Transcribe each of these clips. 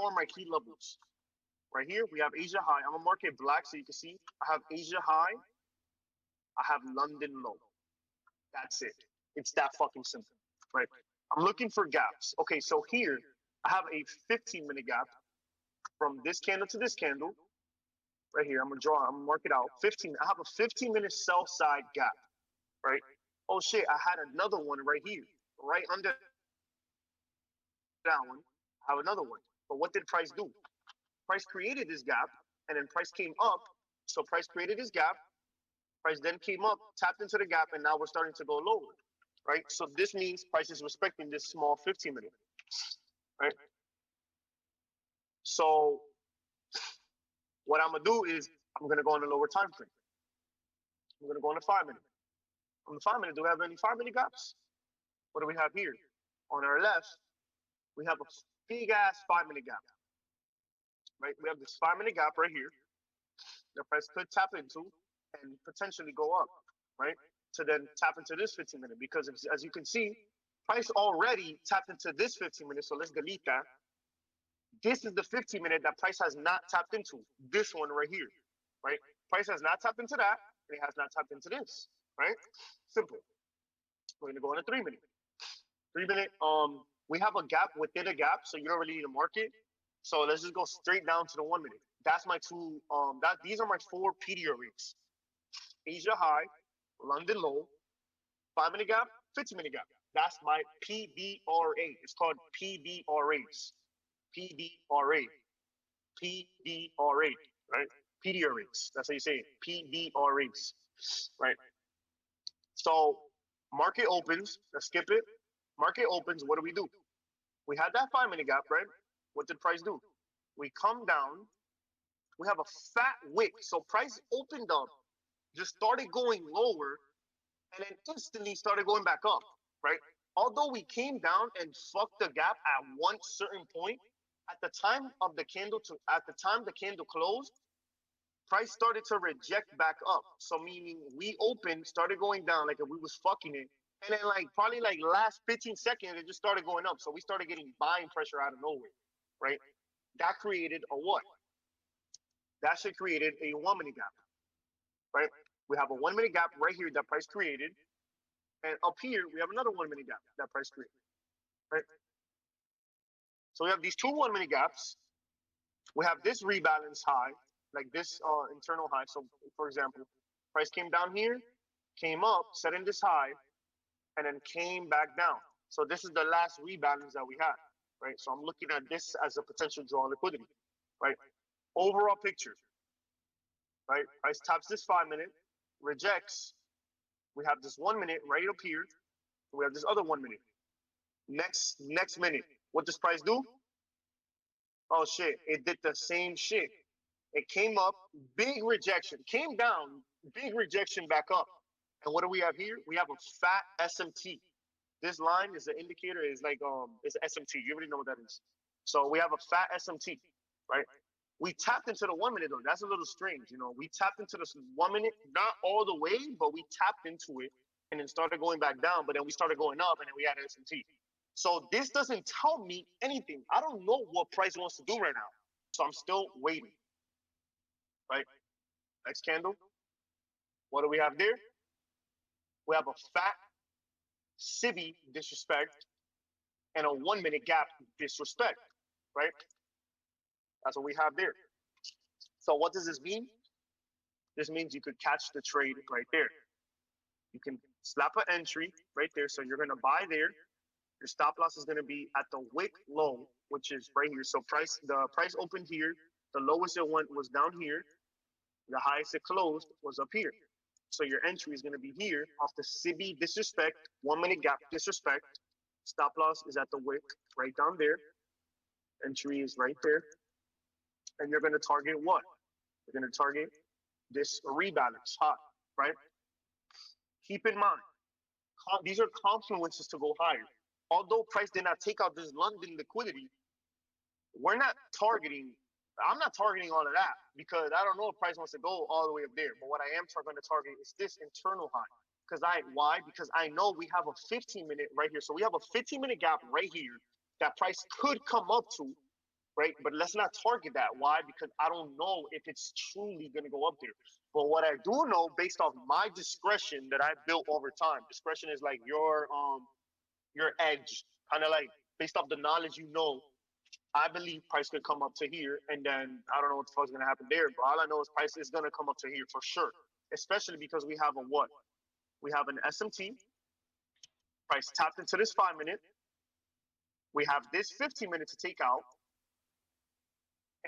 are my key levels. Right here, we have Asia high. I'm gonna mark it black so you can see. I have Asia high. I have London low. That's it. It's that fucking simple, right? I'm looking for gaps. Okay, so here I have a 15-minute gap from this candle to this candle. Right here, I'm gonna mark it out. 15. I have a 15-minute sell side gap, right? Oh shit, I had another one right here, right under that one. I have another one. But what did price do? Price created this gap, and then price came up. So price created this gap. Price then came up, tapped into the gap, and now we're starting to go lower, right? So this means price is respecting this small 15-minute, right? So what I'm gonna do is I'm gonna go on a lower time frame. I'm gonna go on the 5-minute. On the 5-minute, do we have any 5-minute gaps? What do we have here? On our left, we have a big ass 5-minute gap, right? We have this 5-minute gap right here. The price could tap into and potentially go up, right? To then tap into this 15-minute because as you can see, price already tapped into this 15-minute. So let's delete that. This is the 15-minute that price has not tapped into. This one right here, right? Price has not tapped into that, and it has not tapped into this, right? Simple. We're gonna go on a 3-minute. 3-minute. We have a gap within a gap, so you don't really need to mark it. So let's just go straight down to the 1-minute. That's my two. These are my 4 PDR rates. Asia high, London low, 5-minute gap, 15-minute gap. That's my PDRA. It's called PDRAs. PDRA. PDRA, right? PDR rates. That's how you say it. PDR rates, right? So market opens. Let's skip it. Market opens. What do? We had that 5-minute gap, right? What did price do? We come down. We have a fat wick. So price opened up, just started going lower, and then instantly started going back up, right? Although we came down and fucked the gap at one certain point, at the time the candle closed, price started to reject back up. So meaning we opened, started going down like we was fucking it, and then probably last 15 seconds it just started going up. So we started getting buying pressure out of nowhere, right? That created a what? That shit created a 1-minute gap, right? We have a 1-minute gap right here that price created, and up here we have another 1-minute gap that price created, right? So we have these two 1-minute gaps. We have this rebalance high, like this internal high. So for example, price came down here, came up, setting this high, and then came back down. So this is the last rebalance that we had, right? So I'm looking at this as a potential draw liquidity, right? Overall picture, right? Price taps this 5-minute, rejects. We have this 1-minute right up here. We have this other 1-minute. Next minute, what does price do? Oh shit, it did the same shit. It came up, big rejection, came down, big rejection back up. And what do we have here? We have a fat SMT. This line is the indicator, is it's SMT. You already know what that is. So we have a fat SMT, right? We tapped into the 1-minute though. That's a little strange, you know. We tapped into this 1-minute, not all the way, but we tapped into it and then started going back down. But then we started going up, and then we had SMT. So this doesn't tell me anything. I don't know what price wants to do right now. So I'm still waiting, right? Next candle. What do we have there? We have a fat Cibi disrespect and a 1-minute gap disrespect, right? That's what we have there. So what does this mean? This means you could catch the trade right there. You can slap an entry right there. So you're going to buy there. Your stop loss is going to be at the wick low, which is right here. So the price opened here. The lowest it went was down here. The highest it closed was up here. So your entry is going to be here off the Cibi disrespect, 1-minute gap disrespect. Stop loss is at the wick right down there. Entry is right there. And you're going to target what? You're going to target this rebalance high, right? Keep in mind, these are confluences to go higher. Although price did not take out this London liquidity, I'm not targeting all of that because I don't know if price wants to go all the way up there. But what I am going to target is this internal high. Why? Because I know we have a 15-minute right here. So we have a 15-minute gap right here that price could come up to, right? But let's not target that. Why? Because I don't know if it's truly going to go up there. But what I do know, based off my discretion that I built over time, discretion is like your edge, kind of like based off the knowledge you know. I believe price could come up to here, and then I don't know what the fuck's gonna happen there. But all I know is price is gonna come up to here for sure, especially because we have a what? We have an SMT price tapped into this 5 minute. We have this 15 minute to take out,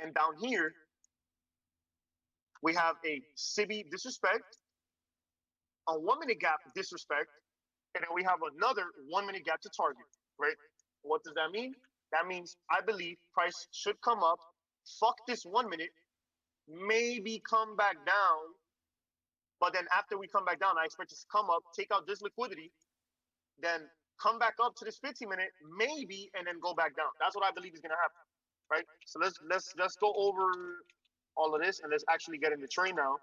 and down here we have a Sibi disrespect, a 1 minute gap disrespect, and then we have another 1 minute gap to target. Right? What does that mean? That means I believe price should come up, fuck this 1 minute, maybe come back down. But then after we come back down, I expect it to come up, take out this liquidity, then come back up to this 15 minute, maybe, and then go back down. That's what I believe is gonna happen. Right? So let's go over all of this and let's actually get in the trade now,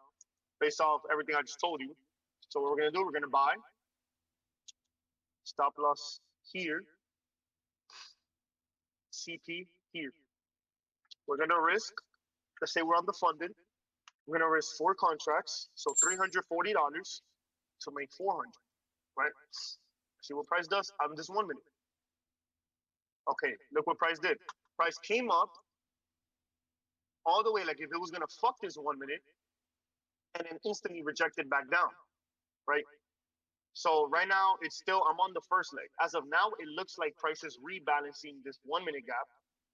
based off everything I just told you. So what we're gonna do, we're gonna buy, stop loss here, CP here. We're gonna risk, let's say we're on the funded, we're gonna risk 4 contracts, so $340 to make 400, right? See what price does on this 1 minute. Okay, look what price did. Price came up all the way, like if it was gonna fuck this 1 minute, and then instantly rejected back down, right? So right now it's still, I'm on the first leg. As of now, it looks like price is rebalancing this 1 minute gap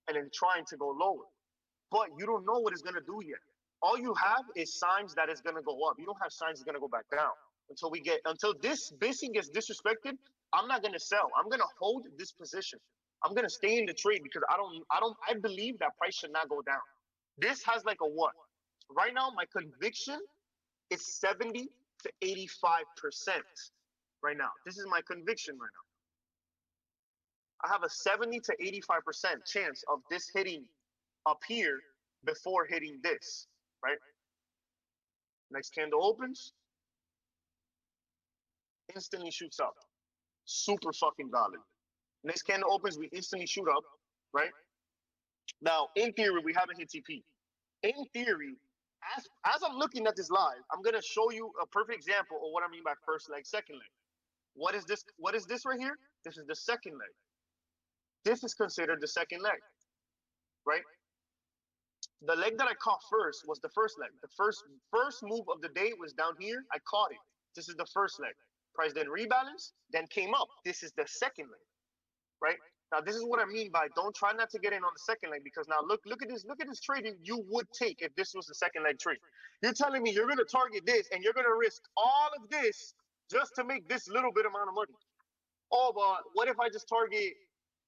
and then trying to go lower. But you don't know what it's gonna do yet. All you have is signs that it's gonna go up. You don't have signs it's gonna go back down until this basing gets disrespected. I'm not gonna sell. I'm gonna hold this position. I'm gonna stay in the trade because I believe that price should not go down. This has like a what? Right now, my conviction is 70 to 85%. Right now, this is my conviction right now. I have a 70 to 85% chance of this hitting up here before hitting this, right? Next candle opens, instantly shoots up. Super fucking valid. Next candle opens, we instantly shoot up, right? Now, in theory, we haven't hit TP. In theory, as I'm looking at this live, I'm gonna show you a perfect example of what I mean by first leg, second leg. What is this? What is this right here? This is the second leg. This is considered the second leg, right? The leg that I caught first was the first leg. The first move of the day was down here. I caught it. This is the first leg. Price then rebalanced, then came up. This is the second leg, right? Now this is what I mean by don't try not to get in on the second leg, because now look at this trade you would take if this was the second leg trade. You're telling me you're gonna target this and you're gonna risk all of this just to make this little bit amount of money. Oh, but what if I just target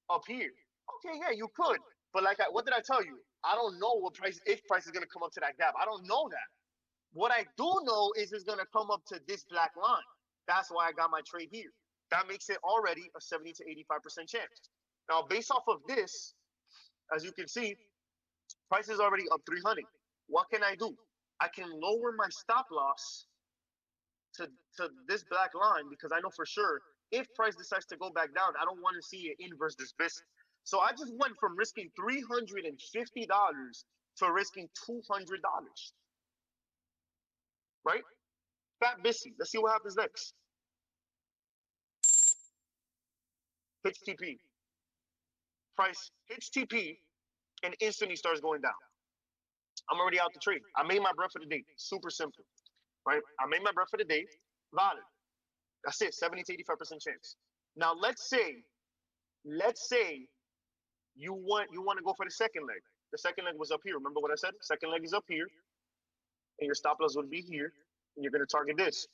up here? Okay, yeah, you could. But what did I tell you? I don't know if price is gonna come up to that gap. I don't know that. What I do know is it's gonna come up to this black line. That's why I got my trade here. That makes it already a 70 to 85% chance. Now, based off of this, as you can see, price is already up 300. What can I do? I can lower my stop loss to this black line, because I know for sure if price decides to go back down, I don't want to see it inverse this BIS. So I just went from risking $350 to risking $200, right? Fat Bissy. Let's see what happens next. Hits TP. Price hits TP and instantly starts going down. I'm already out the trade. I made my bread for the day. Super simple, right? I made my bread for the day. Valid. That's it. 70 to 85% chance. Now let's say you want to go for the second leg. The second leg was up here. Remember what I said? Second leg is up here, and your stop loss would be here, and you're going to target this.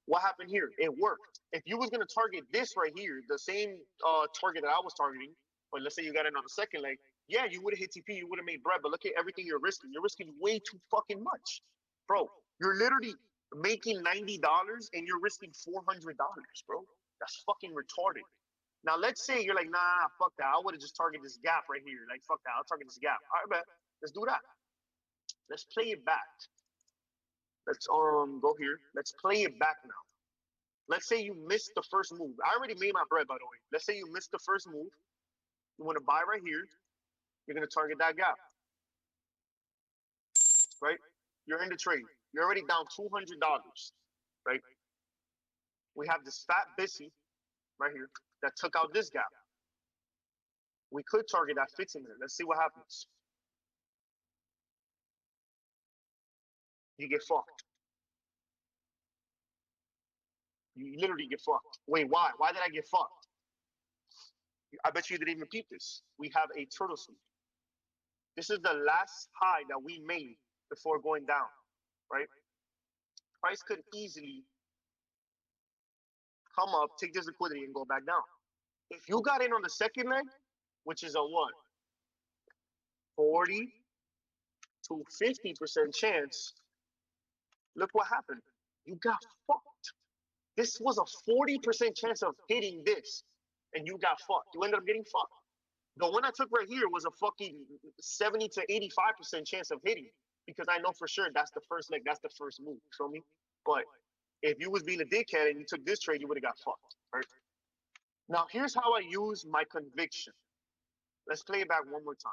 What happened here? It worked. If you was going to target this right here, the same target that I was targeting, but let's say you got it on the second leg, yeah, you would have hit TP, you would have made bread, but look at everything you're risking. You're risking way too fucking much. Bro, you're literally making $90 and you're risking $400, bro. That's fucking retarded. Now, let's say you're like, nah, fuck that. I would have just targeted this gap right here. Like, fuck that. I'll target this gap. All right, bet. Let's do that. Let's play it back. Let's go here. Let's play it back now. Let's say you missed the first move. I already made my bread, by the way. Let's say you missed the first move. You want to buy right here. You're going to target that gap, right? You're in the trade. You're already down $200, right? We have this fat BISI right here that took out this gap. We could target that 15-minute. Let's see what happens. You get fucked. You literally get fucked. Wait, why? Why did I get fucked? I bet you didn't even peep this. We have a turtle sweep. This is the last high that we made before going down, right? Price could easily come up, take this liquidity, and go back down. If you got in on the second leg, which is a what? 40 to 50% chance, look what happened. You got fucked. This was a 40% chance of hitting this, and you got fucked. You ended up getting fucked. The one I took right here was a fucking 70 to 85% chance of hitting, because I know for sure that's the first leg, that's the first move. Feel me? But if you was being a dickhead and you took this trade, you would have got fucked, right? Now, here's how I use my conviction. Let's play it back one more time.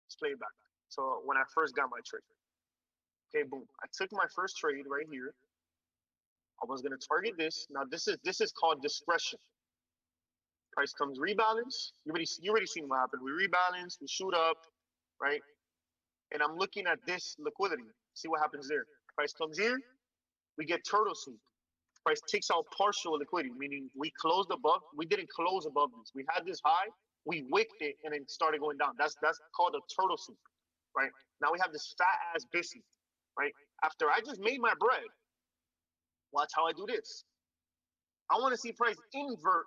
Let's play it back. So when I first got my trade. Okay, boom. I took my first trade right here. I was gonna target this. Now this is called discretion. Price comes rebalance. You already seen what happened. We rebalance, we shoot up, right? And I'm looking at this liquidity. See what happens there. Price comes here, we get turtle soup. Price takes out partial liquidity, meaning we closed above. We didn't close above this. We had this high, we wicked it, and then started going down. That's called a turtle soup, right? Now we have this fat ass BISI, right? After I just made my bread, watch how I do this. I want to see price invert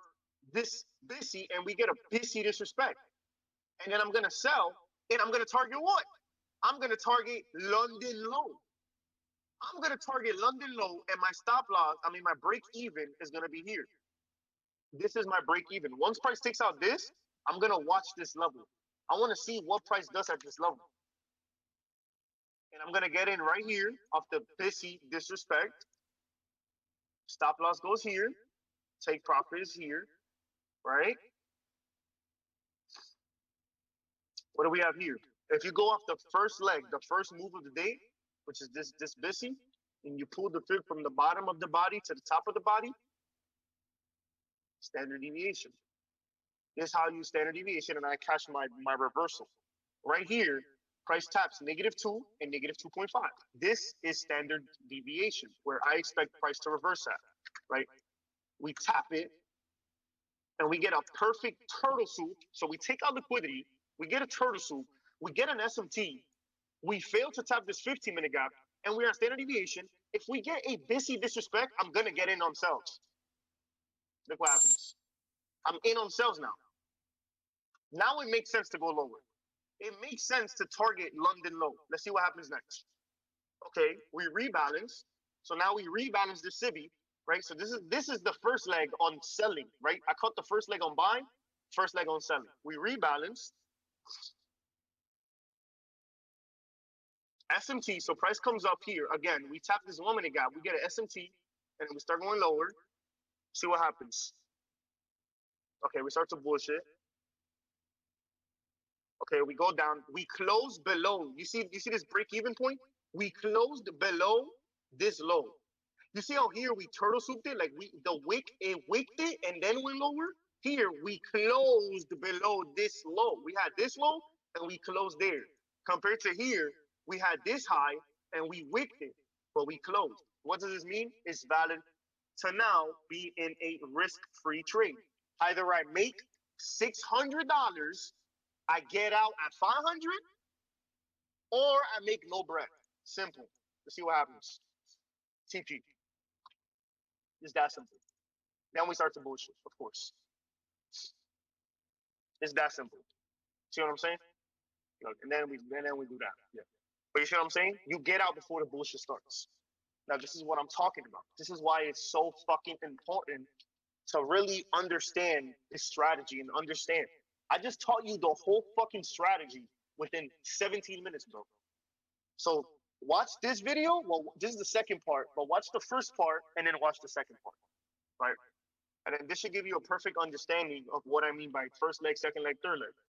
this BISI, and we get a BISI disrespect. And then I'm gonna sell, and I'm gonna target what? I'm gonna target London low. I'm gonna target London low, and my stop loss, my break even is gonna be here. This is my break even. Once price takes out this, I'm gonna watch this level. I want to see what price does at this level. And I'm gonna get in right here off the BISI disrespect. Stop loss goes here. Take profit is here, right? What do we have here? If you go off the first leg, the first move of the day, which is this BISI, and you pull the fib from the bottom of the body to the top of the body, standard deviation. This is how you use standard deviation, and I catch my reversal. Right here, price taps -2 and -2.5. This is standard deviation, where I expect price to reverse at, right? We tap it, and we get a perfect turtle soup. So we take out liquidity, we get a turtle soup, we get an SMT, we fail to tap this 15-minute gap, and we're on standard deviation. If we get a BISI disrespect, I'm gonna get in on sells. Look what happens. I'm in on sells now. Now it makes sense to go lower. It makes sense to target London low. Let's see what happens next. Okay, we rebalance. So now we rebalance the CIBI, right? So this is the first leg on selling, right? I caught the first leg on buying, first leg on selling. We rebalance. SMT, so price comes up here. Again, we tap this 1 minute gap. We get an SMT, and we start going lower. See what happens. Okay, we start to bullshit. Okay, we go down. We close below. You see this break-even point? We closed below this low. You see how here we turtle souped it? Like it wicked it and then went lower? Here we closed below this low. We had this low and we closed there. Compared to here, we had this high and we wicked it, but we closed. What does this mean? It's valid to now be in a risk-free trade. Either I make $600, I get out at 500, or I make no bread. Simple. Let's see what happens. TP. It's that simple. Then we start to bullshit, of course. It's that simple. See what I'm saying? Look, and then we do that. Yeah. But you see what I'm saying? You get out before the bullshit starts. Now, this is what I'm talking about. This is why it's so fucking important to really understand this strategy and understand. I just taught you the whole fucking strategy within 17 minutes, bro. So watch this video. Well, this is the second part, but watch the first part and then watch the second part, right? And then this should give you a perfect understanding of what I mean by first leg, second leg, third leg.